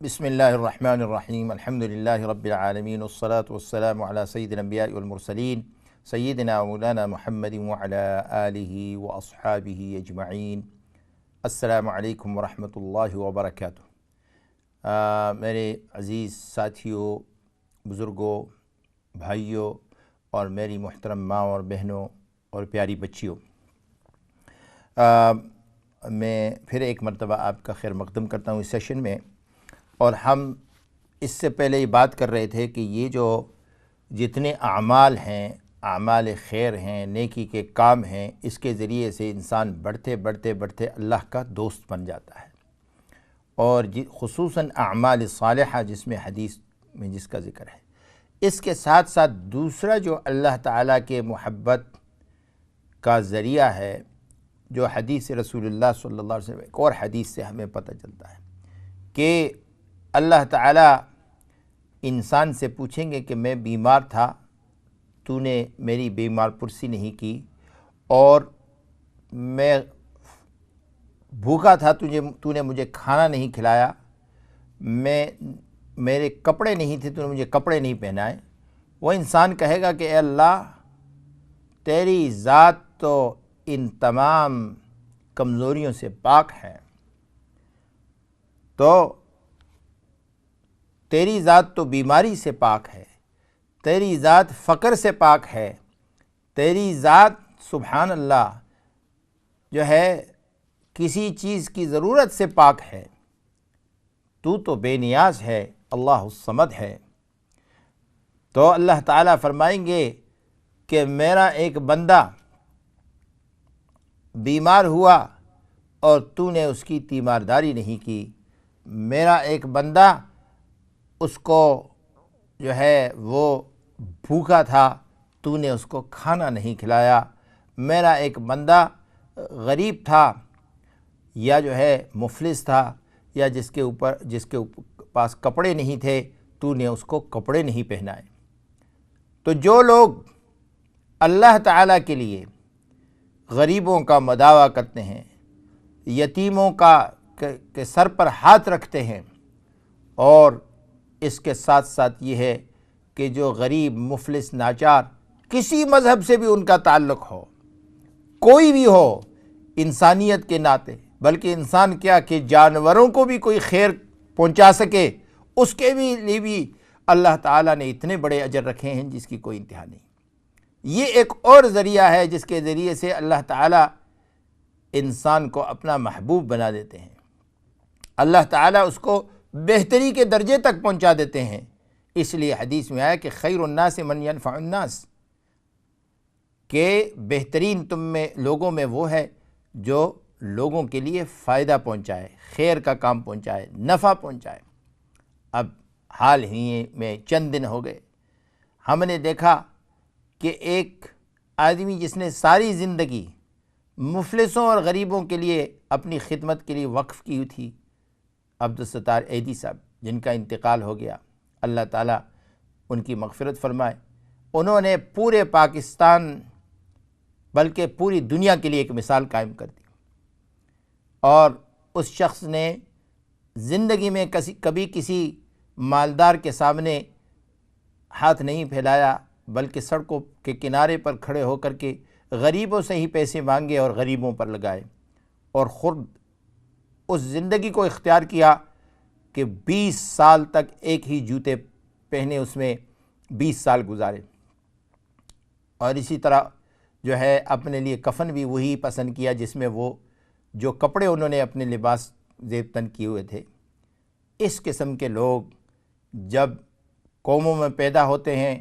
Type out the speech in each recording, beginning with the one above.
بسم اللہ الرحمن الرحیم الحمدللہ رب العالمین والصلاة والسلام علی سید الانبیاء والمرسلین سیدنا مولانا محمد وعلی آلہ واصحابہ اجمعین۔ السلام علیکم ورحمۃ اللہ وبرکاتہ۔ میرے عزیز ساتھیوں، بزرگوں، بھائیوں اور میری محترم ماں اور بہنوں اور پیاری بچیوں، میں پھر ایک مرتبہ آپ کا خیر مقدم کرتا ہوں اس سیشن میں۔ اور ہم اس سے پہلے یہ بات کر رہے تھے کہ یہ جو جتنے اعمال ہیں، اعمال خیر ہیں، نیکی کے کام ہیں، اس کے ذریعے سے انسان بڑھتے بڑھتے اللہ کا دوست بن جاتا ہے۔ اور خصوصاً اعمال صالحہ جس میں حدیث میں جس کا ذکر ہے، اس کے ساتھ ساتھ دوسرا جو اللہ تعالیٰ کے محبت کا ذریعہ ہے، جو حدیث رسول اللہ صلی اللہ علیہ وسلم ایک اور حدیث سے ہمیں پتہ چلتا ہے کہ اللہ تعالیٰ انسان سے پوچھیں گے کہ میں بیمار تھا، تو نے میری بیمار پرسی نہیں کی، اور میں بھوکا تھا، تو نے مجھے کھانا نہیں کھلایا، میرے کپڑے نہیں تھے، تو نے مجھے کپڑے نہیں پہنائے۔ وہ انسان کہے گا کہ اے اللہ، تیری ذات تو ان تمام کمزوریوں سے پاک ہے، تو تیری ذات تو بیماری سے پاک ہے، تیری ذات فقر سے پاک ہے، تیری ذات سبحان اللہ جو ہے کسی چیز کی ضرورت سے پاک ہے، تو بے نیاز ہے، اللہ الصمد ہے۔ تو اللہ تعالیٰ فرمائیں گے کہ میرا ایک بندہ بیمار ہوا اور تو نے اس کی تیمارداری نہیں کی، میرا ایک بندہ اس کو جو ہے وہ بھوکا تھا، تو نے اس کو کھانا نہیں کھلایا، میرا ایک بندہ غریب تھا یا جو ہے مفلس تھا، یا جس کے پاس کپڑے نہیں تھے، تو نے اس کو کپڑے نہیں پہنائے۔ تو جو لوگ اللہ تعالیٰ کے لیے غریبوں کا مداوع کرتے ہیں، یتیموں کے سر پر ہاتھ رکھتے ہیں، اور اس کے ساتھ ساتھ یہ ہے کہ جو غریب مفلس ناچار کسی مذہب سے بھی ان کا تعلق ہو، کوئی بھی ہو، انسانیت کے ناطے، بلکہ انسان کیا کہ جانوروں کو بھی کوئی خیر پہنچا سکے، اس کے لیے بھی اللہ تعالیٰ نے اتنے بڑے اجر رکھے ہیں جس کی کوئی انتہا نہیں۔ یہ ایک اور ذریعہ ہے جس کے ذریعے سے اللہ تعالیٰ انسان کو اپنا محبوب بنا دیتے ہیں، اللہ تعالیٰ اس کو بہتری کے درجے تک پہنچا دیتے ہیں۔ اس لیے حدیث میں آیا کہ خیر الناس من ينفع الناس، کہ بہترین تم میں لوگوں میں وہ ہے جو لوگوں کے لیے فائدہ پہنچائے، خیر کا کام پہنچائے، نفع پہنچائے۔ اب حال ہی میں چند دن ہو گئے، ہم نے دیکھا کہ ایک آدمی جس نے ساری زندگی مفلسوں اور غریبوں کے لیے اپنی خدمت کے لیے وقف کی ہوئی تھی، عبدالستار ایدی صاحب، جن کا انتقال ہو گیا، اللہ تعالیٰ ان کی مغفرت فرمائے۔ انہوں نے پورے پاکستان بلکہ پوری دنیا کے لیے ایک مثال قائم کر دی، اور اس شخص نے زندگی میں کبھی کسی مالدار کے سامنے ہاتھ نہیں پھیلایا، بلکہ سڑکوں کے کنارے پر کھڑے ہو کر کے غریبوں سے ہی پیسے مانگے اور غریبوں پر لگائے، اور خود اس زندگی کو اختیار کیا کہ 20 سال تک ایک ہی جوتے پہنے، اس میں 20 سال گزارے، اور اسی طرح جو ہے اپنے لیے کفن بھی وہی پسند کیا جس میں وہ جو کپڑے انہوں نے اپنے لباس زیب تن کیے ہوئے تھے۔ اس قسم کے لوگ جب قوموں میں پیدا ہوتے ہیں،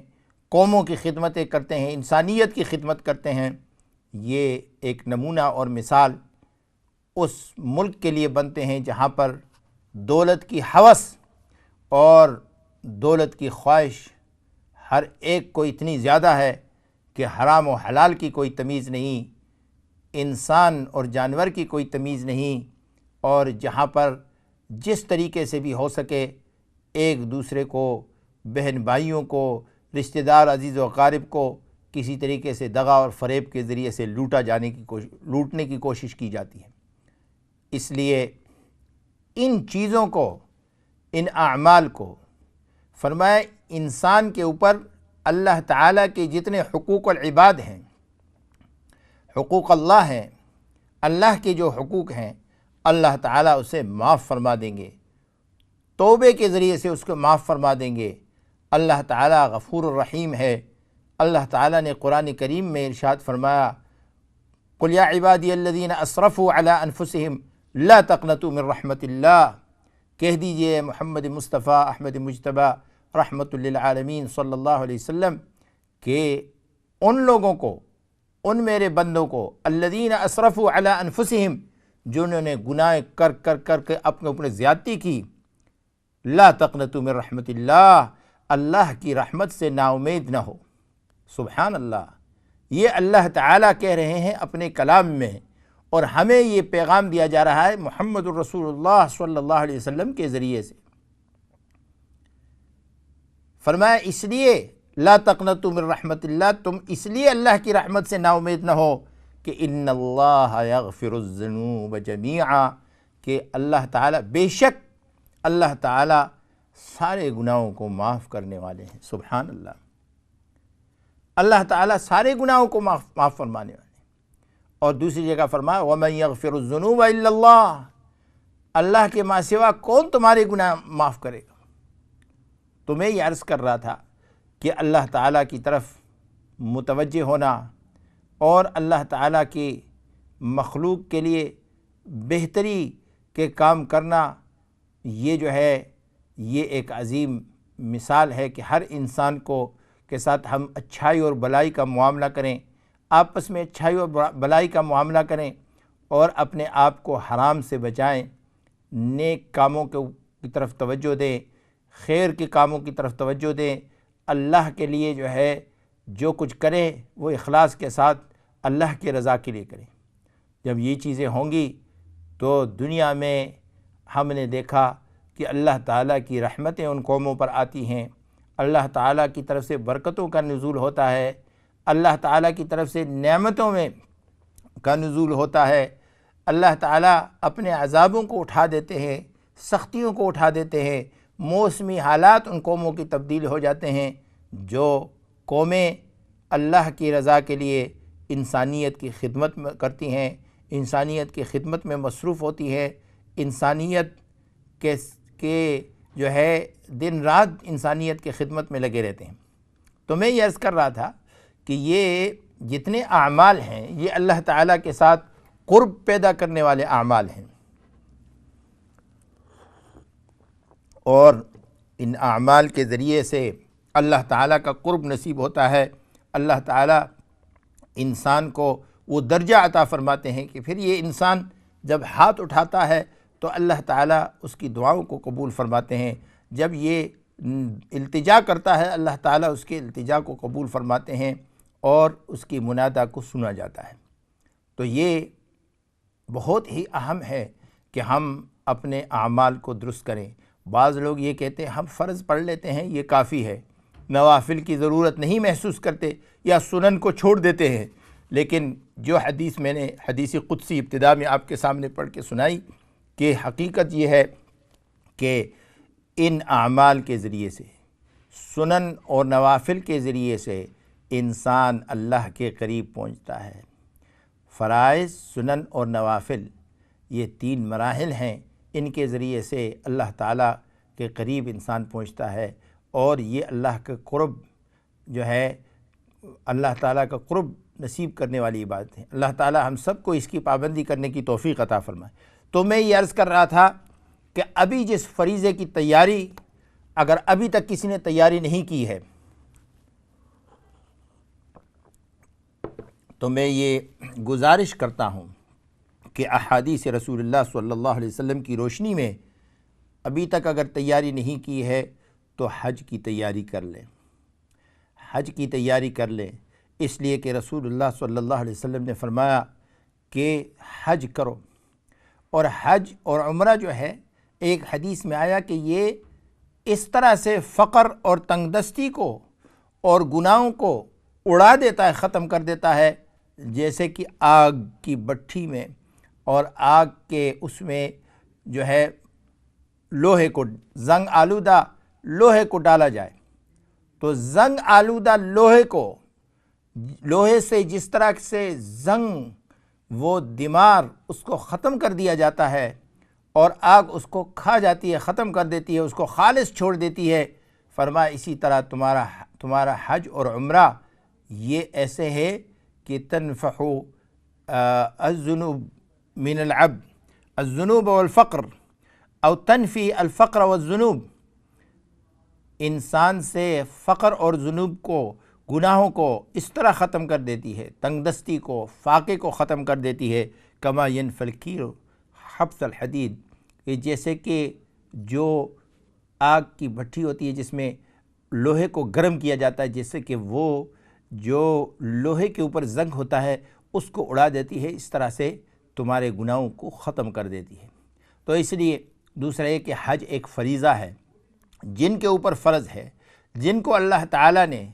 قوموں کی خدمتیں کرتے ہیں، انسانیت کی خدمت کرتے ہیں، یہ ایک نمونہ اور مثال اس ملک کے لیے بنتے ہیں جہاں پر دولت کی ہوس اور دولت کی خواہش ہر ایک کو اتنی زیادہ ہے کہ حرام و حلال کی کوئی تمیز نہیں، انسان اور جانور کی کوئی تمیز نہیں، اور جہاں پر جس طریقے سے بھی ہو سکے ایک دوسرے کو، بہن بھائیوں کو، رشتہ دار عزیز و اقارب کو کسی طریقے سے دغا اور فریب کے ذریعے سے لوٹنے کی کوشش کی جاتی ہے۔ اس لیے ان چیزوں کو ان اعمال کو، فرمایا انسان کے اوپر اللہ تعالیٰ کے جتنے حقوق العباد ہیں، حقوق اللہ ہیں، اللہ کے جو حقوق ہیں، اللہ تعالیٰ اسے معاف فرما دیں گے، توبے کے ذریعے سے اس کو معاف فرما دیں گے۔ اللہ تعالیٰ غفور الرحیم ہے۔ اللہ تعالیٰ نے قرآن کریم میں ارشاد فرمایا، قُلْ يَا عِبَادِيَ الَّذِينَ أَسْرَفُوا عَلَىٰ أَنفُسِهِمْ لَا تَقْنَطُوا مِن رَحْمَةِ اللَّهِ، کہہ دیجئے محمد مصطفیٰ احمد مجتبیٰ رحمۃ للعالمین صلی اللہ علیہ وسلم کہ ان لوگوں کو، ان میرے بندوں کو، الذین اسرفوا علی انفسہم، جنہوں نے گناہ کر کے اپنے اوپر زیادتی کی، لا تقنطوا من رحمت اللہ، اللہ کی رحمت سے نا امید نہ ہو۔ سبحان اللہ، یہ اللہ تعالیٰ کہہ رہے ہیں اپنے کلام میں، اور ہمیں یہ پیغام دیا جا رہا ہے محمد الرسول اللہ صلی اللہ علیہ وسلم کے ذریعے سے۔ فرمایا اس لیے لا تقنطوا من رحمت اللہ، تم اس لیے اللہ کی رحمت سے نا امید نہ ہو کہ ان اللہ یغفر الذنوب جمیعا، کہ اللہ تعالیٰ، بے شک اللہ تعالیٰ سارے گناہوں کو معاف کرنے والے ہیں۔ سبحان اللہ، اللہ تعالیٰ سارے گناہوں کو معاف فرمانے والے ہیں۔ اور دوسری جگہ فرمایا وَمَن يَغْفِرُ الذُّنُوبَ إِلَّا اللَّهُ، اللہ کے ماں سوا کون تمہارے گناہ معاف کرے گا۔ تو میں یہ عرض کر رہا تھا کہ اللہ تعالیٰ کی طرف متوجہ ہونا اور اللہ تعالیٰ کی مخلوق کے لیے بہتری کے کام کرنا، یہ جو ہے یہ ایک عظیم مثال ہے کہ ہر انسان کو کے ساتھ ہم اچھائی اور بلائی کا معاملہ کریں، آپس میں اچھائی اور بلائی کا معاملہ کریں، اور اپنے آپ کو حرام سے بچائیں، نیک کاموں کی طرف توجہ دیں، خیر کے کاموں کی طرف توجہ دیں، اللہ کے لیے جو ہے جو کچھ کریں وہ اخلاص کے ساتھ اللہ کی رضا کے لیے کریں۔ جب یہ چیزیں ہوں گی تو دنیا میں ہم نے دیکھا کہ اللہ تعالیٰ کی رحمتیں ان قوموں پر آتی ہیں، اللہ تعالیٰ کی طرف سے برکتوں کا نزول ہوتا ہے، اللہ تعالیٰ کی طرف سے نعمتوں میں کا نزول ہوتا ہے، اللہ تعالیٰ اپنے عذابوں کو اٹھا دیتے ہیں، سختیوں کو اٹھا دیتے ہیں، موسمی حالات ان قوموں کی تبدیل ہو جاتے ہیں۔ جو قومیں اللہ کی رضا کے لیے انسانیت کی خدمت کرتی ہیں، انسانیت کی خدمت میں مصروف ہوتی ہے، انسانیت کے جو ہے دن رات انسانیت کی خدمت میں لگے رہتے ہیں۔ تو میں یہ عرض کر رہا تھا کہ یہ جتنے اعمال ہیں یہ اللہ تعالیٰ کے ساتھ قرب پیدا کرنے والے اعمال ہیں، اور ان اعمال کے ذریعے سے اللہ تعالیٰ کا قرب نصیب ہوتا ہے۔ اللہ تعالیٰ انسان کو وہ درجہ عطا فرماتے ہیں کہ پھر یہ انسان جب ہاتھ اٹھاتا ہے تو اللہ تعالیٰ اس کی دعاؤں کو قبول فرماتے ہیں، جب یہ التجا کرتا ہے اللہ تعالیٰ اس کے التجا کو قبول فرماتے ہیں اور اس کی منادہ کو سنا جاتا ہے۔ تو یہ بہت ہی اہم ہے کہ ہم اپنے اعمال کو درست کریں۔ بعض لوگ یہ کہتے ہیں ہم فرض پڑھ لیتے ہیں یہ کافی ہے، نوافل کی ضرورت نہیں محسوس کرتے، یا سنن کو چھوڑ دیتے ہیں۔ لیکن جو حدیث میں نے حدیث قدسی ابتدا میں آپ کے سامنے پڑھ کے سنائی کہ حقیقت یہ ہے کہ ان اعمال کے ذریعے سے، سنن اور نوافل کے ذریعے سے انسان اللہ کے قریب پہنچتا ہے۔ فرائض، سنن اور نوافل یہ تین مراحل ہیں، ان کے ذریعے سے اللہ تعالیٰ کے قریب انسان پہنچتا ہے، اور یہ اللہ کا قرب جو ہے، اللہ تعالیٰ کا قرب نصیب کرنے والی عبادت ہے۔ اللہ تعالیٰ ہم سب کو اس کی پابندی کرنے کی توفیق عطا فرمائے۔ تو میں یہ عرض کر رہا تھا کہ ابھی جس فریضے کی تیاری، اگر ابھی تک کسی نے تیاری نہیں کی ہے تو میں یہ گزارش کرتا ہوں کہ احادیث رسول اللہ صلی اللہ علیہ وسلم کی روشنی میں ابھی تک اگر تیاری نہیں کی ہے تو حج کی تیاری کر لیں، حج کی تیاری کر لیں، اس لیے کہ رسول اللہ صلی اللہ علیہ وسلم نے فرمایا کہ حج کرو۔ اور حج اور عمرہ جو ہے، ایک حدیث میں آیا کہ یہ اس طرح سے فقر اور تنگ دستی کو اور گناہوں کو اڑا دیتا ہے، ختم کر دیتا ہے، جیسے کہ آگ کی بٹھی میں اور آگ کے اس میں جو ہے لوہے کو، زنگ آلودہ لوہے کو ڈالا جائے تو زنگ آلودہ لوہے سے جس طرح سے زنگ وہ دمار اس کو ختم کر دیا جاتا ہے اور آگ اس کو کھا جاتی ہے، ختم کر دیتی ہے، اس کو خالص چھوڑ دیتی ہے، فرمایا اسی طرح تمہارا حج اور عمرہ یہ ایسے ہے کہ تنفح الذنوب من العبد الذنوب والفقر او تنفی الفقر والذنوب، انسان سے فقر اور ذنوب کو، گناہوں کو اس طرح ختم کر دیتی ہے، تنگ دستی کو، فاقے کو ختم کر دیتی ہے، کما ينفی الکیر حبس الحدید، کہ جیسے کہ جو آگ کی بھٹی ہوتی ہے جس میں لوہے کو گرم کیا جاتا ہے، جیسے کہ وہ جو لوہے کے اوپر زنگ ہوتا ہے اس کو اڑا دیتی ہے، اس طرح سے تمہارے گناہوں کو ختم کر دیتی ہے۔ تو اس لیے دوسرا یہ کہ حج ایک فریضہ ہے، جن کے اوپر فرض ہے، جن کو اللہ تعالیٰ نے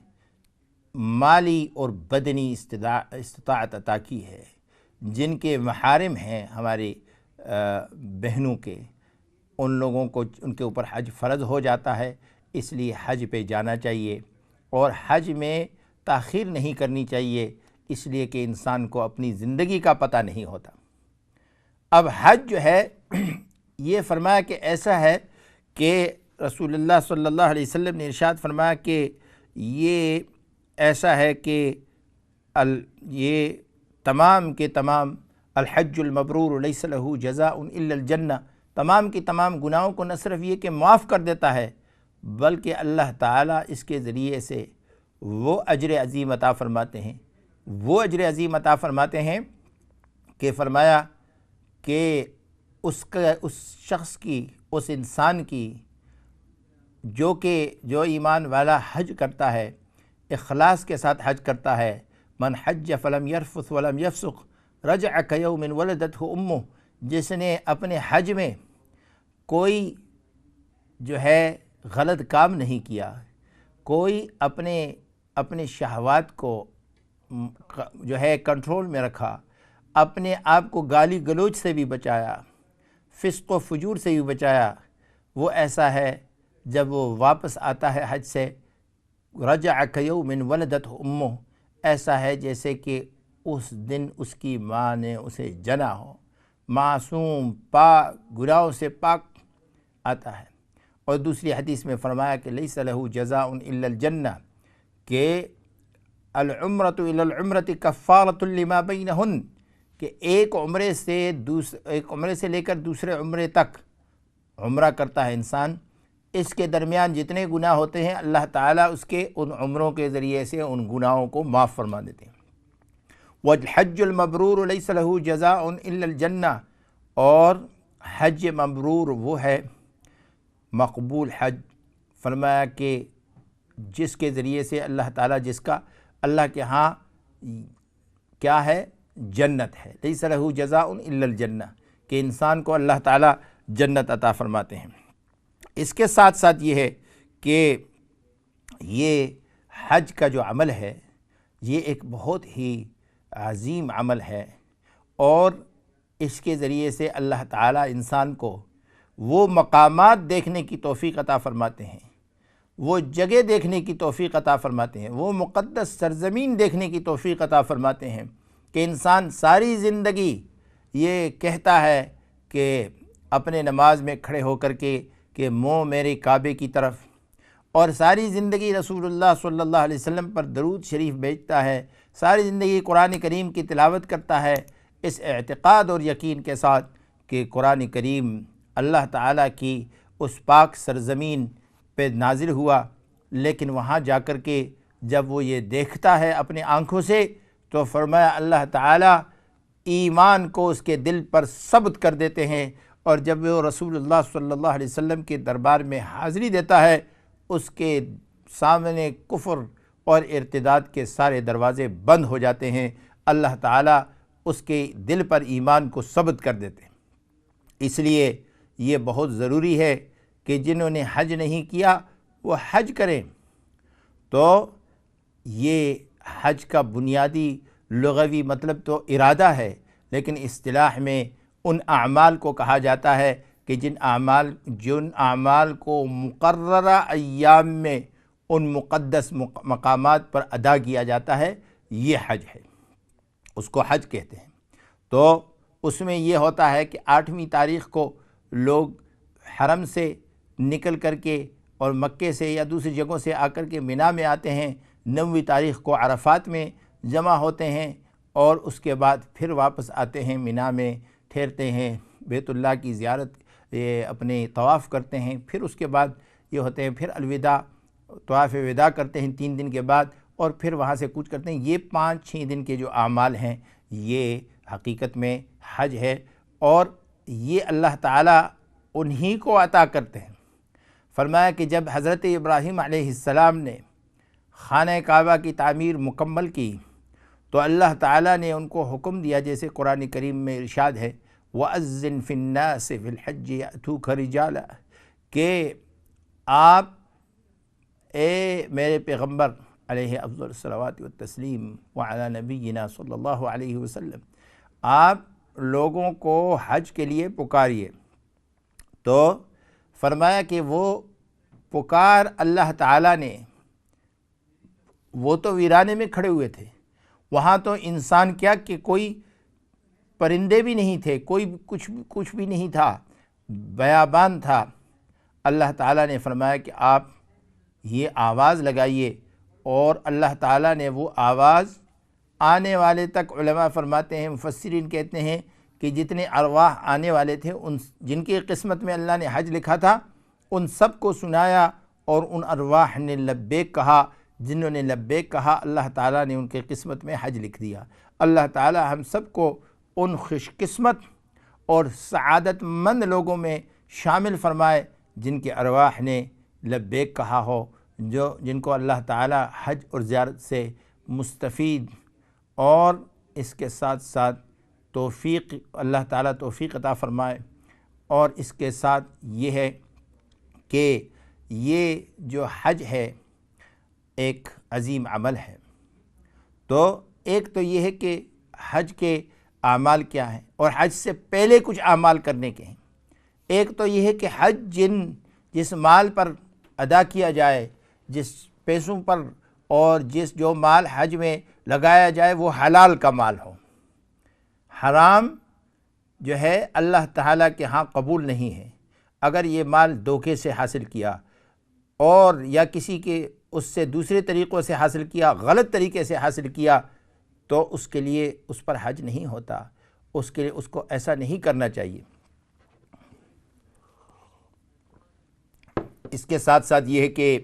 مالی اور بدنی استطاعت عطا کی ہے، جن کے محارم ہیں ہماری بہنوں کے، ان لوگوں کو ان کے اوپر حج فرض ہو جاتا ہے، اس لیے حج پہ جانا چاہیے اور حج میں تاخیر نہیں کرنی چاہیے، اس لیے کہ انسان کو اپنی زندگی کا پتہ نہیں ہوتا۔ اب حج جو ہے یہ فرمایا کہ ایسا ہے کہ رسول اللہ صلی اللہ علیہ وسلم نے ارشاد فرمایا کہ یہ ایسا ہے کہ یہ تمام کے تمام الحج المبرور لیس لہ جزاء الا الجنہ، تمام کی تمام گناہوں کو نہ صرف یہ کہ معاف کر دیتا ہے بلکہ اللہ تعالیٰ اس کے ذریعے سے وہ اجر عظیم عطا فرماتے ہیں کہ فرمایا کہ اس شخص کی، اس انسان کی جو ایمان والا حج کرتا ہے، اخلاص کے ساتھ حج کرتا ہے، من حج فلم یرفث ولم یفسق رجع کیوم ولدتہ امہ، جس نے اپنے حج میں کوئی جو ہے غلط کام نہیں کیا، کوئی اپنے شہوات کو جو ہے کنٹرول میں رکھا، اپنے آپ کو گالی گلوچ سے بھی بچایا، فسق و فجور سے بھی بچایا، وہ ایسا ہے جب وہ واپس آتا ہے حج سے، رجع کیوم ولدتہ امہ، ایسا ہے جیسے کہ اس دن اس کی ماں نے اسے جنا ہو، معصوم، پاک، گناہوں سے پاک آتا ہے۔ اور دوسری حدیث میں فرمایا کہ لیس لہ جزاء الا الجنہ، کہ العمرۃ الی العمرۃ کفارۃ لما بینہن، کہ ایک عمرے سے لے کر دوسرے عمرے تک عمرہ کرتا ہے انسان، اس کے درمیان جتنے گناہ ہوتے ہیں اللہ تعالیٰ اس کے ان عمروں کے ذریعے سے ان گناہوں کو معاف فرما دیتے ہیں۔ والحج المبرور لیس لہ جزاء الا الجنہ، اور حج مبرور وہ ہے، مقبول حج، فرمایا کہ جس کے ذریعے سے اللہ تعالیٰ، جس کا اللہ کے ہاں کیا ہے، جنت ہے، لیس لہ جزاء الا الجنہ، کہ انسان کو اللہ تعالیٰ جنت عطا فرماتے ہیں۔ اس کے ساتھ ساتھ یہ ہے کہ یہ حج کا جو عمل ہے یہ ایک بہت ہی عظیم عمل ہے، اور اس کے ذریعے سے اللہ تعالیٰ انسان کو وہ مقامات دیکھنے کی توفیق عطا فرماتے ہیں، وہ جگہ دیکھنے کی توفیق عطا فرماتے ہیں، وہ مقدس سرزمین دیکھنے کی توفیق عطا فرماتے ہیں کہ انسان ساری زندگی یہ کہتا ہے کہ اپنے نماز میں کھڑے ہو کر کے کہ منہ میرے کعبے کی طرف، اور ساری زندگی رسول اللہ صلی اللہ علیہ وسلم پر درود شریف بھیجتا ہے، ساری زندگی قرآن کریم کی تلاوت کرتا ہے، اس اعتقاد اور یقین کے ساتھ کہ قرآن کریم اللہ تعالیٰ کی اس پاک سرزمین پہ نازل ہوا، لیکن وہاں جا کر کے جب وہ یہ دیکھتا ہے اپنی آنکھوں سے تو فرمایا اللہ تعالیٰ ایمان کو اس کے دل پر ثبت کر دیتے ہیں، اور جب وہ رسول اللہ صلی اللہ علیہ وسلم کے دربار میں حاضری دیتا ہے اس کے سامنے کفر اور ارتداد کے سارے دروازے بند ہو جاتے ہیں، اللہ تعالیٰ اس کے دل پر ایمان کو ثبت کر دیتے ہیں۔ اس لیے یہ بہت ضروری ہے کہ جنہوں نے حج نہیں کیا وہ حج کریں۔ تو یہ حج کا بنیادی لغوی مطلب تو ارادہ ہے، لیکن اصطلاح میں ان اعمال کو کہا جاتا ہے کہ جن اعمال کو مقررہ ایام میں ان مقدس مقامات پر ادا کیا جاتا ہے، یہ حج ہے، اس کو حج کہتے ہیں۔ تو اس میں یہ ہوتا ہے کہ 8ویں تاریخ کو لوگ حرم سے نکل کر کے اور مکے سے یا دوسری جگہوں سے آ کر کے مینا میں آتے ہیں، 9ویں تاریخ کو عرفات میں جمع ہوتے ہیں، اور اس کے بعد پھر واپس آتے ہیں، مینا میں ٹھہرتے ہیں، بیت اللہ کی زیارت اپنے طواف کرتے ہیں، پھر اس کے بعد یہ ہوتے ہیں، پھر الوداع طواف وداع کرتے ہیں 3 دن کے بعد، اور پھر وہاں سے کوچ کرتے ہیں۔ یہ 5-6 دن کے جو اعمال ہیں یہ حقیقت میں حج ہے، اور یہ اللہ تعالیٰ انہی کو عطا کرتے ہیں۔ فرمایا کہ جب حضرت ابراہیم علیہ السلام نے خانہ کعبہ کی تعمیر مکمل کی تو اللہ تعالیٰ نے ان کو حکم دیا، جیسے قرآن کریم میں ارشاد ہے، وَأَذِّن فِي النَّاسِ فِي الْحَجِّ يَأْتُوكَ رِجَالًا، کہ آپ اے میرے پیغمبر علیہ افضل الصلوات والتسلیم وعلی نبینا صلی اللہ علیہ وسلم، آپ لوگوں کو حج کے لیے پکاریے۔ تو فرمایا کہ وہ پکار اللہ تعالیٰ نے، وہ تو ویرانے میں کھڑے ہوئے تھے، وہاں تو انسان کیا کہ کوئی پرندے بھی نہیں تھے، کوئی کچھ بھی نہیں تھا، بیابان تھا۔ اللہ تعالیٰ نے فرمایا کہ آپ یہ آواز لگائیے، اور اللہ تعالیٰ نے وہ آواز آنے والے تک، علماء فرماتے ہیں، مفسرین کہتے ہیں کہ جتنے ارواح آنے والے تھے، ان جن کی قسمت میں اللہ نے حج لکھا تھا، ان سب کو سنایا، اور ان ارواح نے لبیک کہا۔ جنہوں نے لبیک کہا، اللہ تعالیٰ نے ان کے قسمت میں حج لکھ دیا۔ اللہ تعالیٰ ہم سب کو ان خوش قسمت اور سعادت مند لوگوں میں شامل فرمائے جن کے ارواح نے لبیک کہا ہو، جن کو اللہ تعالیٰ حج اور زیارت سے مستفید، اور اس کے ساتھ ساتھ توفیق، اللہ تعالیٰ توفیق عطا فرمائے۔ اور اس کے ساتھ یہ ہے کہ یہ جو حج ہے ایک عظیم عمل ہے۔ تو ایک تو یہ ہے کہ حج کے اعمال کیا ہیں، اور حج سے پہلے کچھ اعمال کرنے کے ہیں۔ ایک تو یہ ہے کہ حج جس مال پر ادا کیا جائے، جس پیسوں پر، اور جو مال حج میں لگایا جائے وہ حلال کا مال ہو۔ حرام جو ہے اللہ تعالیٰ کے ہاں قبول نہیں ہے۔ اگر یہ مال دھوکے سے حاصل کیا، اور یا کسی کے اس سے دوسرے طریقوں سے حاصل کیا، غلط طریقے سے حاصل کیا، تو اس کے لیے اس پر حج نہیں ہوتا، اس کے لیے اس کو ایسا نہیں کرنا چاہیے۔ اس کے ساتھ ساتھ یہ ہے کہ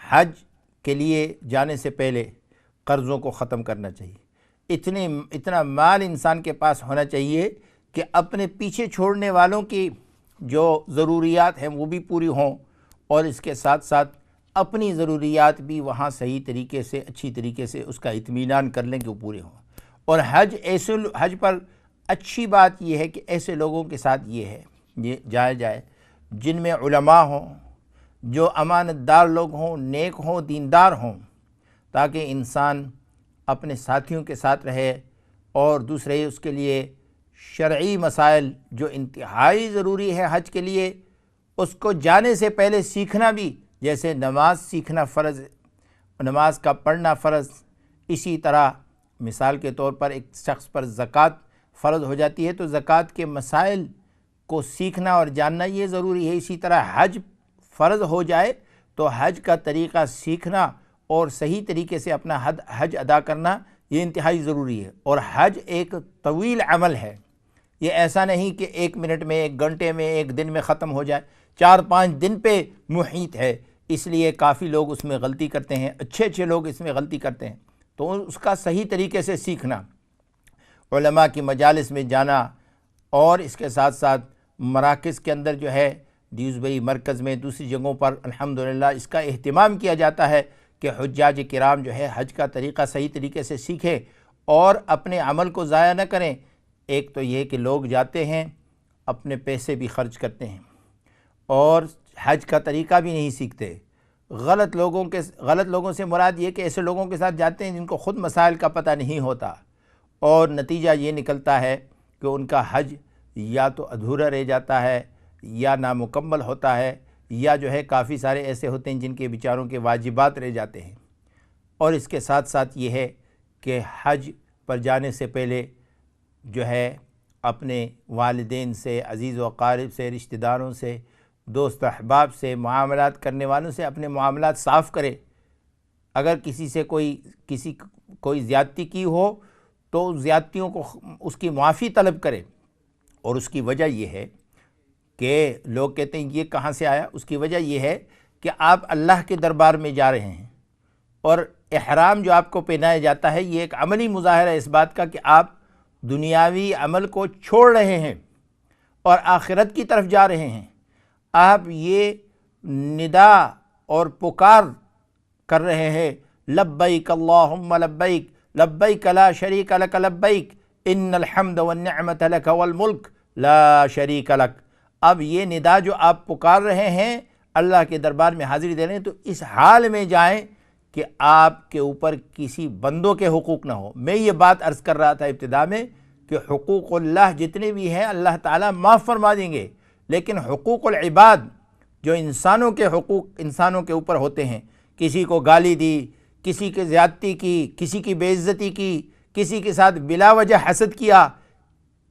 حج کے لیے جانے سے پہلے قرضوں کو ختم کرنا چاہیے۔ اتنا مال انسان کے پاس ہونا چاہیے کہ اپنے پیچھے چھوڑنے والوں کی جو ضروریات ہیں وہ بھی پوری ہوں، اور اس کے ساتھ ساتھ اپنی ضروریات بھی وہاں صحیح طریقے سے، اچھی طریقے سے اس کا اطمینان کر لیں کہ وہ پورے ہوں۔ اور حج پر اچھی بات یہ ہے کہ ایسے لوگوں کے ساتھ یہ جائے جن میں علماء ہوں، جو امانت دار لوگ ہوں، نیک ہوں، دیندار ہوں، تاکہ انسان اپنے ساتھیوں کے ساتھ رہے، اور دوسرے اس کے لیے شرعی مسائل جو انتہائی ضروری ہے حج کے لیے، اس کو جانے سے پہلے سیکھنا بھی، جیسے نماز سیکھنا فرض، نماز کا پڑھنا فرض، اسی طرح مثال کے طور پر ایک شخص پر زکوٰۃ فرض ہو جاتی ہے تو زکوٰۃ کے مسائل کو سیکھنا اور جاننا یہ ضروری ہے۔ اسی طرح حج فرض ہو جائے تو حج کا طریقہ سیکھنا اور صحیح طریقے سے اپنا حج ادا کرنا یہ انتہائی ضروری ہے۔ اور حج ایک طویل عمل ہے، یہ ایسا نہیں کہ 1 منٹ میں، 1 گھنٹے میں، 1 دن میں ختم ہو جائے، 4-5 دن پہ محیط ہے۔ اس لیے کافی لوگ اس میں غلطی کرتے ہیں، اچھے لوگ اس میں غلطی کرتے ہیں، تو اس کا صحیح طریقے سے سیکھنا، علماء کی مجالس میں جانا، اور اس کے ساتھ ساتھ مراکز کے اندر جو ہے ڈیوزبری مرکز میں، دوسری جگہوں پر الحمدللہ اس کا اہتمام کیا جاتا ہے کہ حجاج کرام جو ہے حج کا طریقہ صحیح طریقے سے سیکھیں اور اپنے عمل کو ضائع نہ کریں۔ ایک تو یہ کہ لوگ جاتے ہیں، اپنے پیسے بھی خرچ کرتے ہیں، اور حج کا طریقہ بھی نہیں سیکھتے۔ غلط لوگوں سے مراد یہ کہ ایسے لوگوں کے ساتھ جاتے ہیں جن کو خود مسائل کا پتہ نہیں ہوتا، اور نتیجہ یہ نکلتا ہے کہ ان کا حج یا تو ادھورا رہ جاتا ہے یا نامکمل ہوتا ہے، یا جو ہے کافی سارے ایسے ہوتے ہیں جن کے بیچاروں کے واجبات رہ جاتے ہیں۔ اور اس کے ساتھ ساتھ یہ ہے کہ حج پر جانے سے پہلے جو ہے اپنے والدین سے، عزیز و اقارب سے، رشتہ داروں سے، دوست احباب سے، معاملات کرنے والوں سے اپنے معاملات صاف کرے۔ اگر کسی سے کوئی زیادتی کی ہو تو زیادتیوں کو اس کی معافی طلب کرے۔ اور اس کی وجہ یہ ہے کہ لوگ کہتے ہیں یہ کہاں سے آیا، اس کی وجہ یہ ہے کہ آپ اللہ کے دربار میں جا رہے ہیں، اور احرام جو آپ کو پہنایا جاتا ہے یہ ایک عملی مظاہرہ ہے اس بات کا کہ آپ دنیاوی عمل کو چھوڑ رہے ہیں اور آخرت کی طرف جا رہے ہیں۔ آپ یہ ندا اور پکار کر رہے ہیں، لبیک اللہم لبیک، لبیک لا شریک لک لبیک، ان الحمد والنعمت لک والملک لا شریک لک۔ اب یہ ندا جو آپ پکار رہے ہیں، اللہ کے دربار میں حاضری دے رہے ہیں، تو اس حال میں جائیں کہ آپ کے اوپر کسی بندوں کے حقوق نہ ہو۔ میں یہ بات عرض کر رہا تھا ابتدا میں کہ حقوق اللہ جتنے بھی ہیں اللہ تعالیٰ معاف فرما دیں گے، لیکن حقوق العباد جو انسانوں کے حقوق انسانوں کے اوپر ہوتے ہیں، کسی کو گالی دی، کسی کی زیادتی کی، کسی کی بے عزتی کی، کسی کے ساتھ بلا وجہ حسد کیا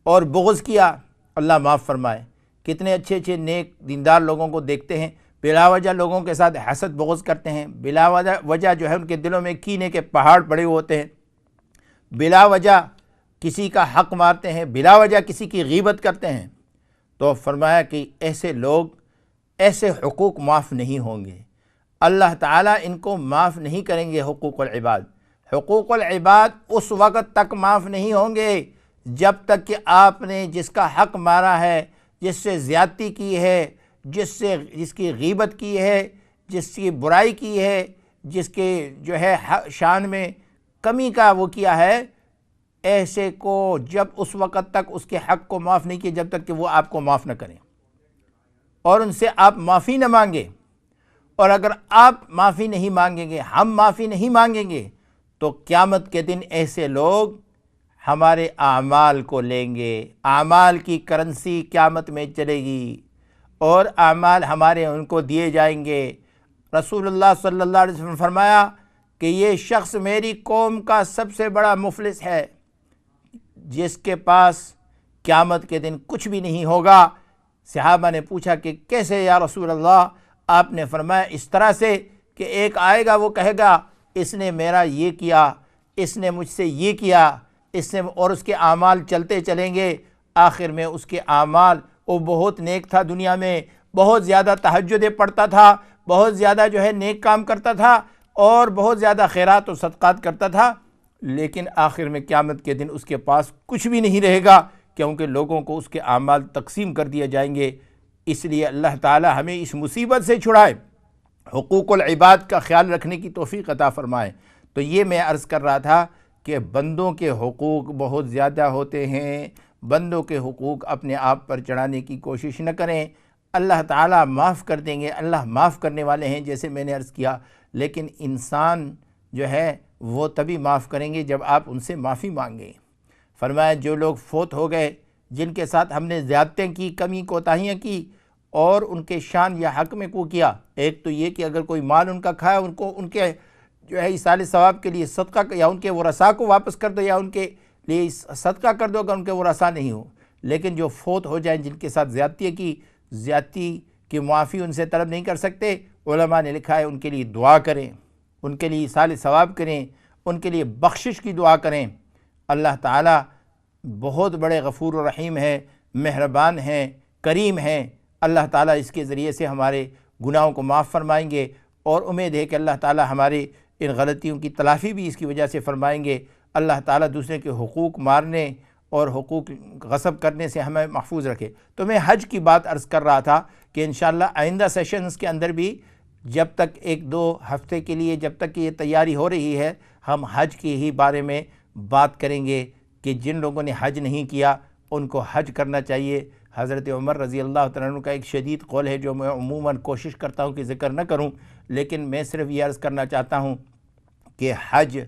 اور بغض کیا، اللہ معاف فرمائے۔ کتنے اچھے اچھے نیک دیندار لوگوں کو دیکھتے ہیں بلا وجہ لوگوں کے ساتھ حسد بغض کرتے ہیں، بلا وجہ جو ہے ان کے دلوں میں کینے کے پہاڑ پڑے ہوتے ہیں، بلا وجہ کسی کا حق مارتے ہیں، بلا وجہ کسی کی غیبت کرتے ہیں۔ تو فرمایا کہ ایسے لوگ، ایسے حقوق معاف نہیں ہوں گے، اللہ تعالیٰ ان کو معاف نہیں کریں گے۔ حقوق العباد، حقوق العباد اس وقت تک معاف نہیں ہوں گے جب تک کہ آپ نے جس کا حق مارا ہے، جس سے زیادتی کی ہے، جس کی غیبت کی ہے، جس کی برائی کی ہے، جس کے جو ہے شان میں کمی کا وہ کیا ہے، ایسے کو جب اس وقت تک اس کے حق کو معاف نہیں کیے جب تک کہ وہ آپ کو معاف نہ کریں اور ان سے آپ معافی نہ مانگیں۔ اور اگر آپ معافی نہیں مانگیں گے، ہم معافی نہیں مانگیں گے، تو قیامت کے دن ایسے لوگ ہمارے اعمال کو لیں گے، اعمال کی کرنسی قیامت میں چلے گی اور اعمال ہمارے ان کو دیے جائیں گے۔ رسول اللہ صلی اللہ علیہ وسلم نے فرمایا کہ یہ شخص میری قوم کا سب سے بڑا مفلس ہے، جس کے پاس قیامت کے دن کچھ بھی نہیں ہوگا۔ صحابہ نے پوچھا کہ کیسے یا رسول اللہ؟ آپ نے فرمایا اس طرح سے کہ ایک آئے گا، وہ کہے گا اس نے میرا یہ کیا، اس نے مجھ سے یہ کیا، اور اس کے اعمال چلتے چلیں گے، آخر میں اس کے اعمال، وہ بہت نیک تھا، دنیا میں بہت زیادہ تہجدیں پڑھتا تھا، بہت زیادہ جو ہے نیک کام کرتا تھا اور بہت زیادہ خیرات و صدقات کرتا تھا، لیکن آخر میں قیامت کے دن اس کے پاس کچھ بھی نہیں رہے گا، کیونکہ لوگوں کو اس کے اعمال تقسیم کر دیے جائیں گے۔ اس لیے اللہ تعالی ہمیں اس مصیبت سے چھڑائے، حقوق العباد کا خیال رکھنے کی توفیق عطا فرمائے۔ تو یہ میں عرض کر رہا تھا کہ بندوں کے حقوق بہت زیادہ ہوتے ہیں، بندوں کے حقوق اپنے آپ پر چڑھانے کی کوشش نہ کریں، اللہ تعالیٰ معاف کر دیں گے، اللہ معاف کرنے والے ہیں جیسے میں نے عرض کیا، لیکن انسان جو ہے وہ تبھی معاف کریں گے جب آپ ان سے معافی مانگیں۔ فرمایا جو لوگ فوت ہو گئے، جن کے ساتھ ہم نے زیادتیں کی، کمی کوتاہیاں کی اور ان کے شان یا حق میں کو کیا، ایک تو یہ کہ اگر کوئی مال ان کا کھایا، ان کے جو ہے ایصال ثواب کے لیے صدقہ، یا ان کے ورثاء کو واپس کر دو، یا ان کے لیے صدقہ کر دو اگر ان کے ورثاء نہیں ہو۔ لیکن جو فوت ہو جائیں، جن کے ساتھ زیادتی کی، زیادتی کی معافی ان سے طلب نہیں کر سکتے، علماء نے لکھا ہے ان کے لیے دعا کریں، ان کے لیے ایصال ثواب کریں، ان کے لیے بخشش کی دعا کریں۔ اللہ تعالیٰ بہت بڑے غفور و رحیم ہے، مہربان ہیں، کریم ہیں۔ اللہ تعالیٰ اس کے ذریعے سے ہمارے گناہوں کو معاف فرمائیں گے، اور امید ہے کہ اللہ تعالیٰ ہمارے ان غلطیوں کی تلافی بھی اس کی وجہ سے فرمائیں گے۔ اللہ تعالیٰ دوسرے کے حقوق مارنے اور حقوق غصب کرنے سے ہمیں محفوظ رکھے۔ تو میں حج کی بات عرض کر رہا تھا کہ انشاءاللہ آئندہ سیشنز کے اندر بھی جب تک 1-2 ہفتے کے لیے جب تک کہ یہ تیاری ہو رہی ہے، ہم حج کے ہی بارے میں بات کریں گے کہ جن لوگوں نے حج نہیں کیا ان کو حج کرنا چاہیے۔ حضرت عمر رضی اللہ تعالیٰ عنہ کا ایک شدید قول ہے جو میں عموماً کوشش کرتا ہوں کہ ذکر نہ کروں، لیکن میں صرف یہ عرض کرنا چاہتا ہوں کہ حج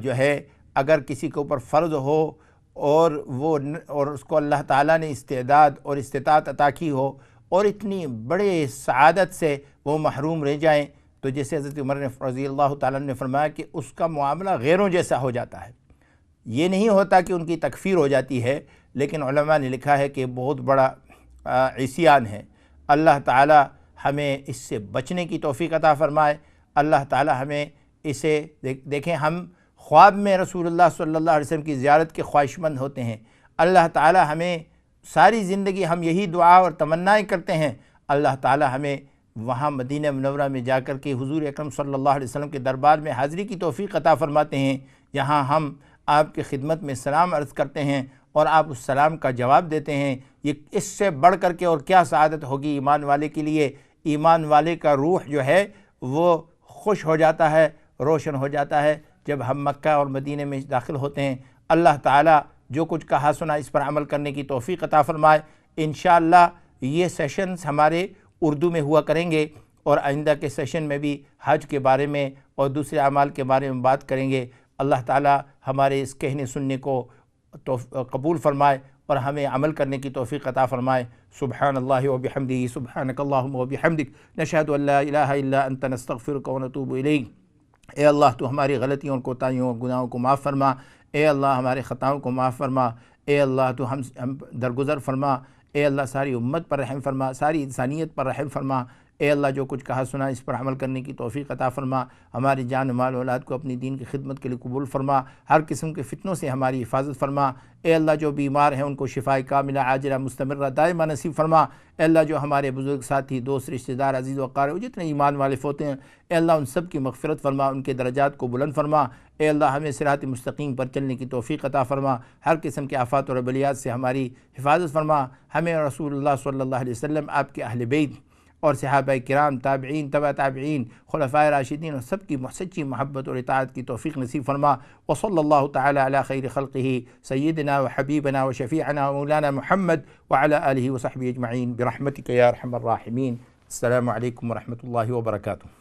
جو ہے اگر کسی کے اوپر فرض ہو اور اس کو اللہ تعالیٰ نے استعداد اور استطاعت عطا کی ہو اور اتنی بڑے سعادت سے وہ محروم رہ جائیں، تو جیسے حضرت عمر رضی اللہ تعالیٰ نے فرمایا کہ اس کا معاملہ غیروں جیسا ہو جاتا ہے۔ یہ نہیں ہوتا کہ ان کی تکفیر ہو جاتی ہے، لیکن علماء نے لکھا ہے کہ بہت بڑا عصیان ہے۔ اللہ تعالیٰ ہمیں اس سے بچنے کی توفیق عطا فرمائے۔ اللہ تعالیٰ ہمیں اسے دیکھیں، ہم خواب میں رسول اللہ صلی اللہ علیہ وسلم کی زیارت کے خواہش مند ہوتے ہیں۔ اللہ تعالیٰ ہمیں ساری زندگی ہم یہی دعا اور تمنائیں کرتے ہیں، اللہ تعالیٰ ہمیں وہاں مدینہ منورہ میں جا کر کے حضور اکرم صلی اللہ علیہ وسلم کے دربار میں حاضری کی توفیق عطا فرماتے ہیں۔ یہاں ہم آپ کی خدمت میں سلام عرض کرتے ہیں اور آپ اس سلام کا جواب دیتے ہیں۔ یہ اس سے بڑھ کر کے اور کیا سعادت ہوگی ایمان والے کے لیے۔ ایمان والے کا روح جو ہے وہ خوش ہو جاتا ہے، روشن ہو جاتا ہے جب ہم مکہ اور مدینہ میں داخل ہوتے ہیں۔ اللہ تعالیٰ جو کچھ کہا سنا اس پر عمل کرنے کی توفیق عطا فرمائے۔ انشاءاللہ یہ سیشنز ہمارے اردو میں ہوا کریں گے اور آئندہ کے سیشن میں بھی حج کے بارے میں اور دوسرے اعمال کے بارے میں بات کریں گے۔ اللہ تعالیٰ ہمارے اس کہنے سننے کو قبول فرمائے اور ہمیں عمل کرنے کی توفیق عطا فرمائے۔ سبحان اللہ و بحمدہ، سبحانک اللہم و بحمدک، نشہد ان لا الہ الا انت نستغفرک و نتوب الیک۔ اے اللہ تو ہماری غلطیوں اور کوتاہیوں اور گناہوں کو معاف فرما۔ اے اللہ ہمارے خطاؤں کو معاف فرما۔ اے اللہ تو ہم درگزر فرما۔ اے اللہ ساری امت پر رحم فرما، ساری انسانیت پر رحم فرما۔ اے اللہ جو کچھ کہا سنا اس پر عمل کرنے کی توفیق عطا فرما۔ ہماری جان و مال اولاد کو اپنی دین کی خدمت کے لیے قبول فرما۔ ہر قسم کے فتنوں سے ہماری حفاظت فرما۔ اے اللہ جو بیمار ہیں ان کو شفائے کاملہ عاجلہ مستمرہ دائمہ نصیب فرما۔ اے اللہ جو ہمارے بزرگ ساتھی دوست رشتہ دار عزیز و اقارب جتنے ایمان والے ہوتے ہیں، اے اللہ ان سب کی مغفرت فرما، ان کے درجات کو بلند فرما۔ اے اللہ ہمیں صراط مستقیم پر چلنے کی توفیق عطا فرما۔ ہر قسم کے آفات اور بلیات سے ہماری حفاظت فرما۔ ہمیں رسول اللہ صلی اللہ علیہ وسلم، آپ کے اہل بیت اور صحابہ کرام، تابعین، تبع تابعین، خلفائے راشدین اور سب کی سچی محبت اور اطاعت کی توفیق نصیب فرما۔ وصلی اللہ تعالی علی خیر خلقہ سیدنا و حبیبنا و شفیعنا و مولانا محمد وعلی آلہ و صحبہ اجمعین برحمتک یا ارحم الراحمین۔ السلام علیکم ورحمۃ اللہ وبرکاتہ۔